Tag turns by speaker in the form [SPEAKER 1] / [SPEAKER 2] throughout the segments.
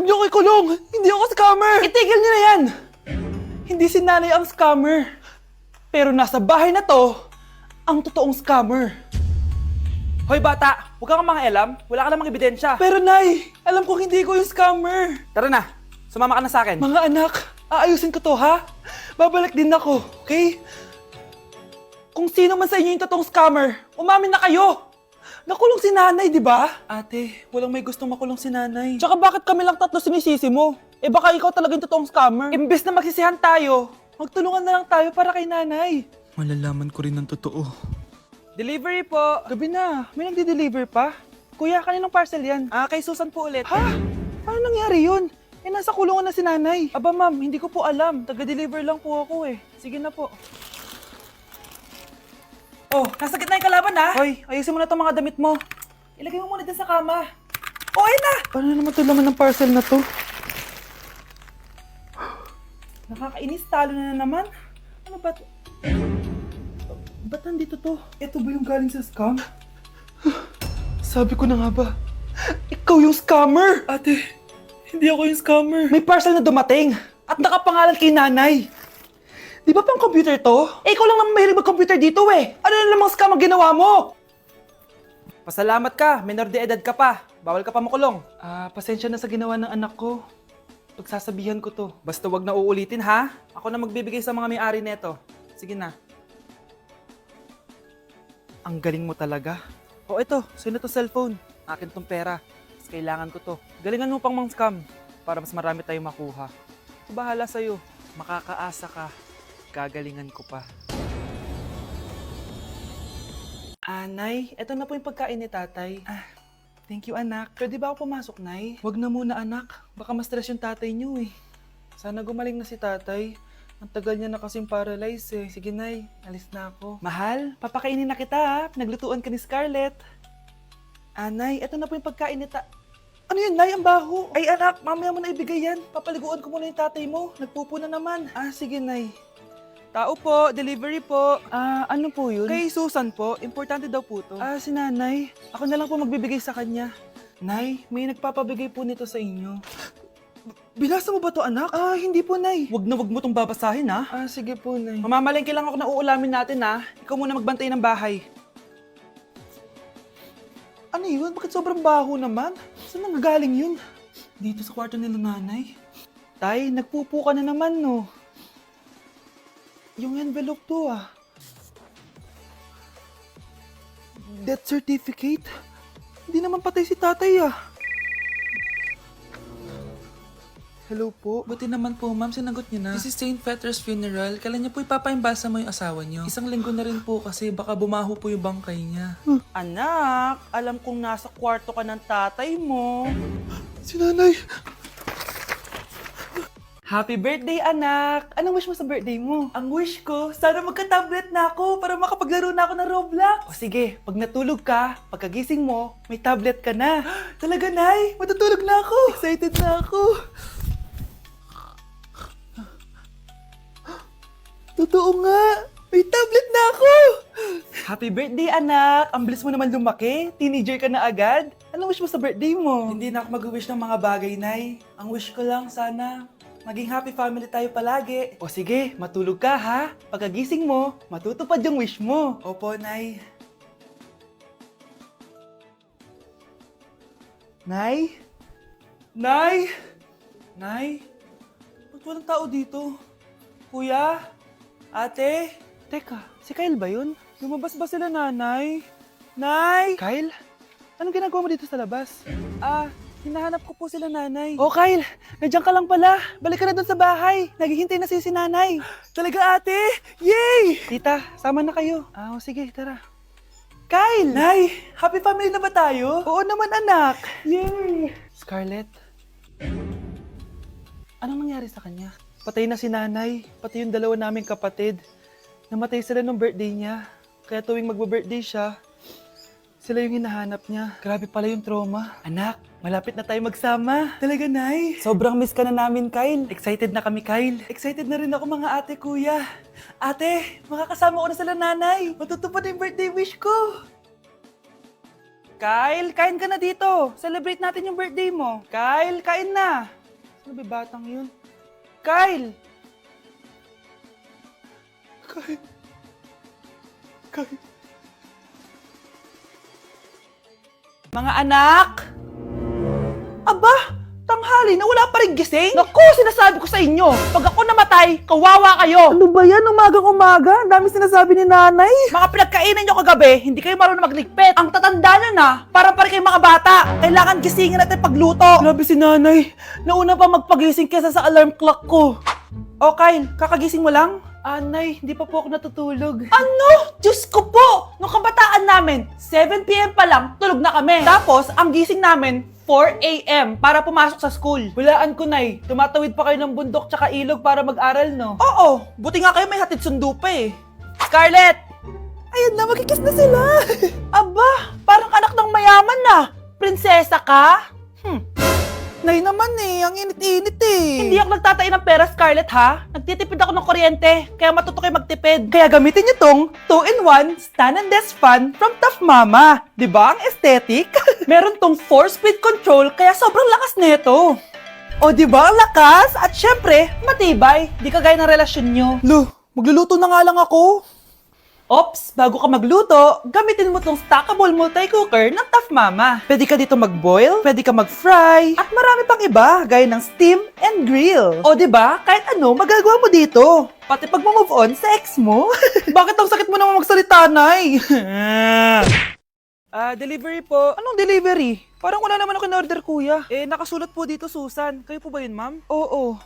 [SPEAKER 1] Huwag niyo ko ikulong! Hindi ako scammer! Itigil niyo na yan! Hindi si nanay ang scammer. Pero nasa bahay na to, ang totoong scammer. Hoy bata, huwag kang mangialam. Wala ka namang ebidensya. Pero nay, alam kong hindi ko yung scammer. Tara na, sumama ka na sa akin. Mga anak, aayusin ko to ha? Babalik din ako, okay? Kung sino man sa inyo yung totoong scammer, umamin na kayo! Nakulong si nanay, di ba? Ate, walang may gustong makulong si nanay. Tsaka bakit kami lang tatlo sinisisi mo? Eh baka ikaw talaga yung totoong scammer. Imbes na magsisihan tayo, magtulungan na lang tayo para kay nanay.
[SPEAKER 2] Malalaman ko rin ang totoo.
[SPEAKER 1] Delivery po. Gabi na, may nagde-deliver pa. Kuya, kaninong parcel yan? Kay Susan po ulit. Ha? Paano nangyari yun? Eh, nasa kulungan na si nanay. Aba ma'am, hindi ko po alam. Taga-deliver lang po ako eh. Sige na po. Oh, nasa gitna yung kalaban ha? Hoy, ayusin mo na itong mga damit mo. Ilagay mo muna dyan sa kama. Oh, ayun na! Paano naman ito laman ng parcel na to? Nakakainis, talo na naman. Ano ba ito? Ba't nandito to? Ito ba yung galing sa scam? Sabi ko na nga ba, ikaw yung scammer! Ate, hindi ako yung scammer. May parcel na dumating at nakapangalan kay nanay. Di ba pang computer to? Eh, ikaw lang naman mahilig mag-computer dito eh. Ano na namang scam ang ginawa mo? Pasalamat ka, minor de edad ka pa. Bawal ka pa makulong. Pasensya na sa ginawa ng anak ko. Pagsasabihan ko to. Basta wag na uulitin ha. Ako na magbibigay sa mga may-ari neto. Sige na. Ang galing mo talaga. O ito, sino to cellphone? Akin tong pera. Mas kailangan ko to. Galingan mo pang mang-scam para mas marami tayong makuha. So, bahala sa'yo. Makakaasa ka. Gagalingan ko pa. Nay, eto na po yung pagkain ni tatay. Thank you anak. Pwede ba ako pumasok, Nay? Wag na muna anak. Baka ma-stress yung tatay niyo eh. Sana gumaling na si tatay. Ang tagal niya na kasing paralyzed eh. Sige Nay, alis na ako. Mahal, papakainin na kita ha. Pinaglutuan ka ni Scarlett. Nay, eto na po yung pagkain ni Ano yun, Nay? Ang baho. Ay anak, mamaya mo na ibigay yan. Papaliguan ko muna yung tatay mo. Nagpupo na naman. Sige Nay. Tao po, delivery po. Ano po yun? Kay Susan po, importante daw po to. Si nanay. Ako na lang po magbibigay sa kanya. Nay, may nagpapabigay po nito sa inyo. Binasa mo ba to anak? Hindi po Nay. Wag na wag mo tong babasahin ha. Sige po Nay. Mamamalengke lang ako na uulamin natin ha. Ikaw muna magbantay ng bahay. Ano yun? Bakit sobrang baho naman? Saan nanggagaling yun? Dito sa kwarto nila nanay. Tay, nagpupo ka na naman no. Yung envelope to Death certificate? Hindi naman patay si tatay Hello po.
[SPEAKER 2] Buti naman po, ma'am, sinagot niyo na. This is St. Peter's Funeral. Kailan niyo po ipapaimbasa mo yung asawa niyo? Isang linggo na rin po kasi baka bumaho po yung bangkay niya.
[SPEAKER 1] Anak, alam kong nasa kwarto ka ng tatay mo.
[SPEAKER 2] Si nanay!
[SPEAKER 1] Happy birthday, anak! Anong wish mo sa birthday mo? Ang wish ko, sana magka-tablet na ako para makapaglaro na ako ng Roblox. O sige, pag natulog ka, pagkagising mo, may tablet ka na. Talaga, Nay? Matutulog na ako. Excited na ako. Totoo nga! May tablet na ako! Happy birthday, anak! Ang bilis mo naman lumaki. Teenager ka na agad. Anong wish mo sa birthday mo? Hindi na ako mag-wish ng mga bagay, Nay. Ang wish ko lang, sana maging happy family tayo palagi. O sige, matulog ka ha. Pagkagising mo, matutupad yung wish mo. Opo, Nay. Nay? Nay? Nay? Ba't walang tao dito? Kuya? Ate? Teka, si Kyle ba yun? Lumabas ba sila nanay? Nay? Kyle? Anong ginagawa mo dito sa labas? Hinahanap ko po sila nanay. Oh, Kyle! Nandiyan ka lang pala. Balik ka na dun sa bahay. Naghihintay na si nanay. Talaga, ate? Yay! Tita, sama na kayo. Sige, tara. Kyle! Nay, happy family na ba tayo? Oo naman, anak. Yay! Scarlett, anong nangyari sa kanya? Patay na si nanay, pati yung dalawa naming kapatid. Namatay sila nung birthday niya. Kaya tuwing magbe-birthday siya, sila yung hinahanap niya. Grabe pala yung trauma. Anak, malapit na tayo magsama. Talaga, Nay. Sobrang miss ka na namin, Kyle. Excited na kami, Kyle. Excited na rin ako, mga ate, kuya. Ate, makakasama ko na sila nanay. Matutupad yung birthday wish ko. Kyle, kain ka na dito. Celebrate natin yung birthday mo. Kyle, kain na. Sino ba yung batang yun? Kyle! Kyle. Kyle. Mga anak! Aba! Tanghali na wala pa rin gising? Naku, sinasabi ko sa inyo, pag ako namatay, kawawa kayo! Ano ba yan? Umagang-umaga? Ang dami sinasabi ni nanay. Mga pinagkainan nyo kagabi, hindi kayo marunong magligpit. Ang tatanda nyo na, parang kayo mga bata. Kailangan gisingin natin pagluto. Grabe si nanay. Nauna pa magpagising kesa sa alarm clock ko. O Kyle, kakagising mo lang? Nay, hindi pa po ako natutulog. Ano? Diyos ko po! Nung kabataan namin, 7 p.m. pa lang, tulog na kami. Tapos, ang gising namin, 4 a.m. para pumasok sa school. Hulaan ko, Nay. Tumatawid pa kayo ng bundok tsaka ilog para mag-aral, no? Oo. Buti nga kayo may hatid sundo pa eh. Scarlett! Ayan na, magkikis na sila. Aba, parang anak ng mayaman na. Prinsesa ka? Nay naman eh, ang init-init eh. Hindi ako nagtatain ng pera, Scarlett, ha? Nagtitipid ako ng kuryente, kaya matuto kayo magtipid. Kaya gamitin niyo tong 2-in-1 Stand and Desk Fan from Tough Mama. Di ba ang aesthetic? Meron tong 4-speed control, kaya sobrang lakas nito. O di ba ang lakas? At syempre, matibay. Di kagaya ng relasyon nyo. Lo, magluluto na nga lang ako. Ops, bago ka magluto, gamitin mo tong stackable multi-cooker ng Tough Mama. Pwede ka dito mag-boil, pwede ka mag-fry, at marami pang iba, gaya ng steam and grill. O diba, kahit ano, magagawa mo dito. Pati pag move on sa ex mo. Bakit ang sakit mo naman magsalita, Nay? Delivery po. Anong delivery? Parang wala naman ako in-order, kuya. Nakasulat po dito, Susan. Kayo po ba yun, ma'am? Oo.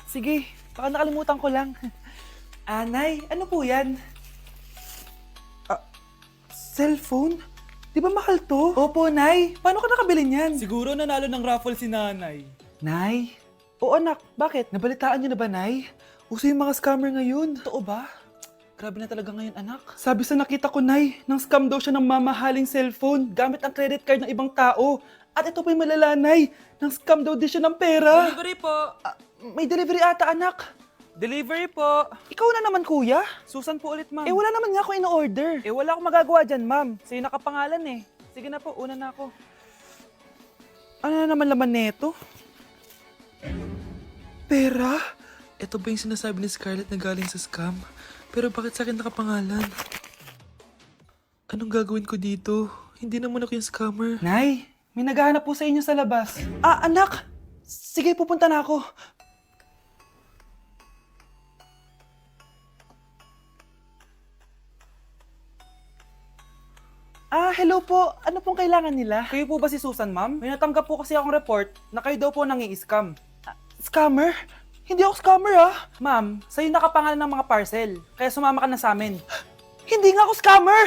[SPEAKER 1] Sige, baka nakalimutan ko lang. Nay, ano po yan? Cellphone? Di ba mahal to? Opo, Nay. Paano ka nakabili niyan? Siguro nanalo ng raffle si nanay. Nay? Oo, anak. Bakit? Nabalitaan niyo na ba, Nay? Uso yung mga scammer ngayon. Totoo ba? Grabe na talaga ngayon, anak. Sabi sa nakita ko, Nay, nang scam daw siya ng mamahaling cellphone gamit ang credit card ng ibang tao. At ito pa yung malala, Nay. Nang scam daw din siya ng pera. Delivery po. May delivery ata, anak. Delivery po. Ikaw na naman, kuya. Susan po ulit, ma'am. Wala naman nga ako in-order. Wala akong magagawa dyan, ma'am. Sa'yo nakapangalan eh. Sige na po, una na ako. Ano na naman laman neto? Pera?
[SPEAKER 2] Ito ba yung sinasabi ni Scarlett na galing sa scam? Pero bakit sa akin nakapangalan? Anong gagawin ko dito? Hindi naman ako yung scammer.
[SPEAKER 1] Nay, may naghahanap po sa inyo sa labas. Anak! Sige, pupunta na ako. Hello po. Ano pong kailangan nila? Kayo po ba si Susan, ma'am? May natanggap po kasi akong report na kayo daw po nangi-scam. Scammer? Hindi ako scammer, Ma'am, sa'yo nakapangalan ng mga parcel. Kaya sumama ka na sa amin. Hindi nga ako scammer!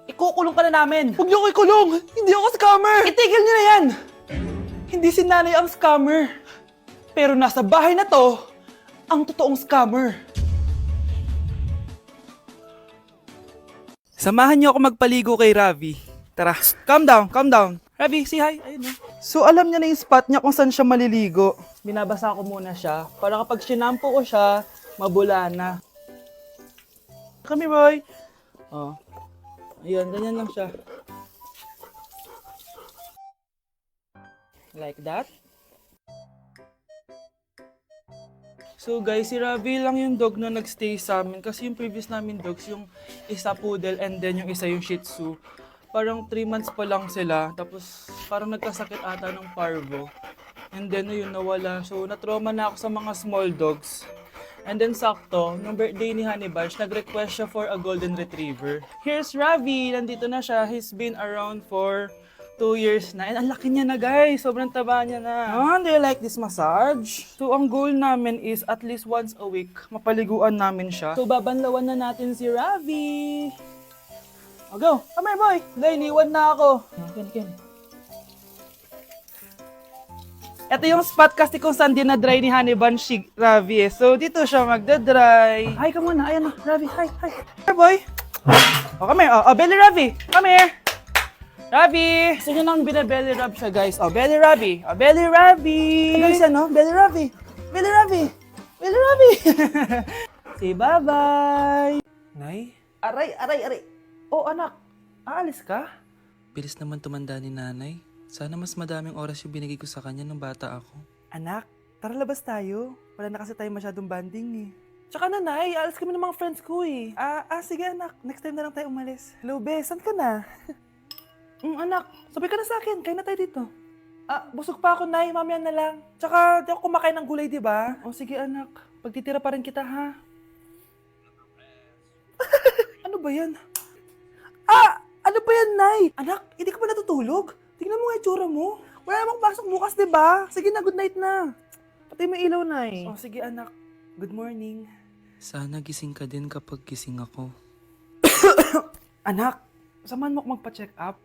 [SPEAKER 1] Ikukulong ka na namin. Huwag niyo ko ikulong! Hindi ako scammer! Itigil niyo na yan! Hindi si nanay ang scammer. Pero nasa bahay na to, ang totoong scammer. Samahan niyo ako magpaligo kay Ravi. Tara, calm down, calm down. Ravi, say hi. Ayun, So, alam niya na yung spot niya kung saan siya maliligo. Binabasa ko muna siya para kapag sinampo ko siya, mabula na. Come here, boy. Ayun, ganyan lang siya. Like that. So guys, si Ravi lang yung dog na nagstay sa amin kasi yung previous namin dogs, yung isa poodle and then yung isa yung shih tzu. Parang 3 months pa lang sila, tapos parang nagkasakit ata ng parvo. And then yun, nawala. So natrauma na ako sa mga small dogs. And then sakto, nung birthday ni Honey Bunch, nag-request siya for a golden retriever. Here's Ravi, nandito na siya. He's been around for 2 years na. And ang laki niya na, guys. Sobrang taba niya na. Do you like this massage? So, ang goal namin is at least once a week, mapaliguan namin siya. So, babanlawan na natin si Ravi. Go. Come here, boy. Hindi, iniwan na ako. Ken. Ito yung spot kasi kung saan dinadry ni Honey Bunch si Ravi. So, dito siya magdadry. Hi ka muna. Ayan na. Ravi, hi. Here, boy. Come here. Belly Ravi. Come here. Ravi! Gusto nyo nang binabelly rub siya, guys. Belly Ravi. Belly Ravi! Guys, Belly Ravi. Belly Ravi. Say bye-bye. Nay, Aray, aray, aray. Oh, anak. Aalis ka?
[SPEAKER 2] Bilis naman tumanda ni nanay. Sana mas madaming oras yung binigay ko sa kanya nung bata ako.
[SPEAKER 1] Anak, tara labas tayo. Wala na kasi tayo masyadong banding eh. Tsaka nanay, alis kami ng mga friends ko eh. Sige anak, next time na lang tayo umalis. Hello, be, saan ka na? Anak, sabay ka na sa akin, kain na tayo dito. Busog pa ako, nay, mamaya na lang. Tsaka, di ako kumakain ng gulay, di ba? O sige anak, pagtitira pa rin kita, ha? Ano ba yan? Ano ba yan, nay? Anak, hindi ka ba natutulog? Tingnan mo nga itsura mo. Wala namang pasok bukas, di ba? Sige na, good night na. Patay mo ilaw, nay. O sige anak, good morning.
[SPEAKER 2] Sana gising ka din kapag gising ako.
[SPEAKER 1] Anak, samahan mo ako magpa-check up?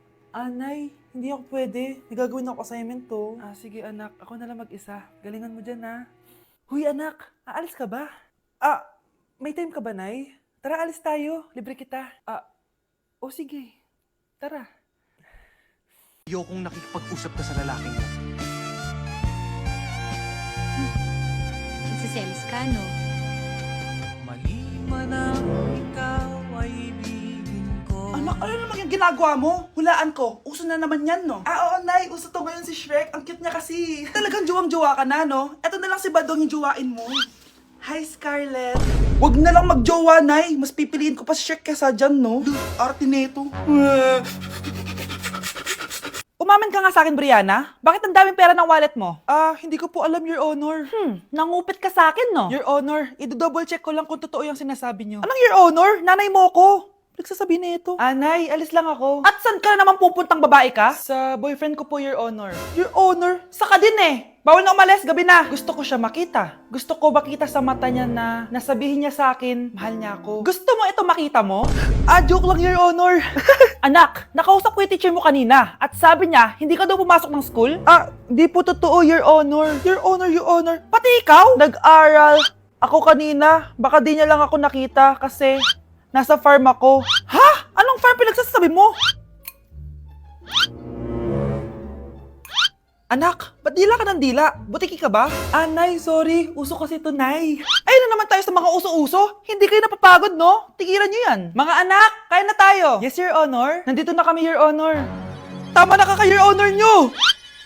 [SPEAKER 1] Nay, hindi ako pwede. May gagawin ako assignment to. Sige anak, ako na lang mag-isa. Galingan mo dyan, ha? Huy anak, aalis ka ba? May time ka ba, nay? Tara, alis tayo. Libre kita. Sige. Tara.
[SPEAKER 3] Ayokong nakikipag-usap ka sa lalaking mo.
[SPEAKER 4] Nagsiselos ka, no?
[SPEAKER 3] Mali man ang ikaw ay ibigin ko.
[SPEAKER 1] Anak, ano naman yung ginagawa mo? Hulaan ko. Uso na naman yan, no? Oo, nay. Uso to ngayon si Shrek. Ang cute niya kasi. Talagang juwang-jowa ka na, no? Eto na lang si Badong yung jowain mo. Hi, Scarlett. Wag na lang magjowa, nay. Mas pipiliin ko pa si Shrek kesa dyan, no? Arte neto. Umamin ka nga sa akin, Brianna. Bakit ang daming pera ng wallet mo? Hindi ko po alam, Your Honor. Nangupit ka sa akin, no? Your Honor, i-double check ko lang kung totoo yung sinasabi niyo. Anong Your Honor? Nanay mo ko. Nagsasabi na ito. Nay, alis lang ako. At saan ka na naman pupuntang babae ka? Sa boyfriend ko po, Your Honor. Your Honor? Saka din eh. Bawal na umalis, gabi na. Gusto ko siya makita. Gusto ko makita sa mata niya na nasabihin niya sa akin, mahal niya ako. Gusto mo ito makita mo? Joke lang, Your Honor. Anak, nakausap ko yung teacher mo kanina at sabi niya, hindi ka daw pumasok ng school? Di po totoo, Your Honor. Your Honor, Your Honor. Pati ikaw? Nag-aral. Ako kanina, baka di niya lang ako nakita kasi nasa farm ako. Ha? Anong farm pinagsasabi mo? Anak, ba't dila ka ng dila? Butiki ka ba? Nay, sorry. Uso kasi to, nay. Ayun na naman tayo sa mga uso-uso. Hindi kayo napapagod, no? Tigilan nyo yan. Mga anak, kain na tayo. Yes, Your Honor. Nandito na kami, Your Honor. Tama na Your Honor nyo.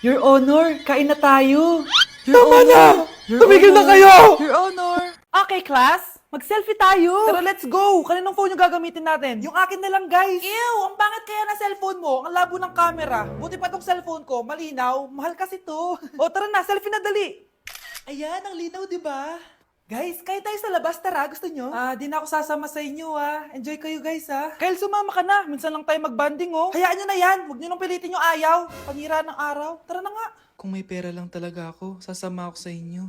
[SPEAKER 1] Your Honor, kain na tayo. Tama na! Tumigil na kayo! Your Honor. Okay, class. Mag-selfie tayo! Tara, let's go! Kaninong phone yung gagamitin natin? Yung akin na lang, guys! Ew! Ang pangit kaya na cellphone mo! Ang labo ng camera! Buti pa tong cellphone ko, malinaw. Mahal kasi to. Tara na, selfie na dali! Ayan, ang linaw, di ba? Guys, kayo tayo sa labas, tara. Gusto nyo? Di na ako sasama sa inyo, Enjoy kayo, guys, Kyle, sumama ka na. Minsan lang tayo mag-banding, Hayaan nyo na yan. Huwag nyo nang pilitin yung ayaw. Panira ng araw. Tara na nga.
[SPEAKER 2] Kung may pera lang talaga ako, sasama ako sa inyo.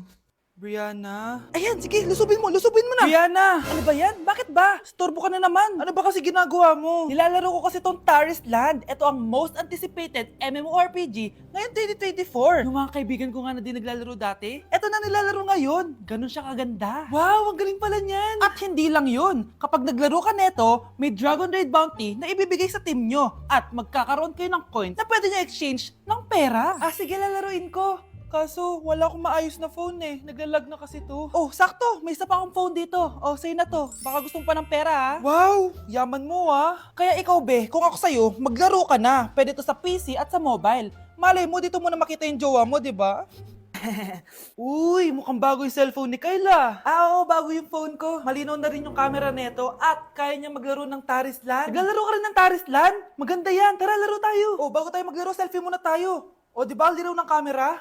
[SPEAKER 1] Brianna? Ayan, sige, lusubin mo na. Brianna, ano ba yan? Bakit ba? Storbo ka na naman. Ano ba kasi ginagawa mo? Nilalaro ko kasi tong Taris Land. Ito ang most anticipated MMORPG ngayon 2024. Yung mga kaibigan ko nga na di naglalaro dati, ito na nilalaro ngayon. Ganun siya kaganda. Wow, ang galing pala niyan. At hindi lang yun. Kapag naglaro ka neto, may Dragon Raid Bounty na ibibigay sa team nyo. At magkakaroon kayo ng coins na pwede nyo exchange ng pera. Sige, lalaruin ko. Kaso, wala akong maayos na phone Naglalag na kasi to. Sakto! May isa pa akong phone dito. Sa'yo na to. Baka gusto mo pa ng pera, Wow! Yaman mo, Kaya ikaw, be, kung ako sa'yo, maglaro ka na. Pwede to sa PC at sa mobile. Malay mo, dito mo na makita yung jowa mo, di ba? Uy, mukhang bago yung cellphone ni Kayla. Oo, bago yung phone ko. Malinaw na rin yung camera neto at kaya niya maglaro ng Taris Land. Naglalaro ka rin ng Taris Land? Maganda yan. Tara, laro tayo. Bago tayo maglaro, selfie muna tayo. Di ba, linaw ng camera?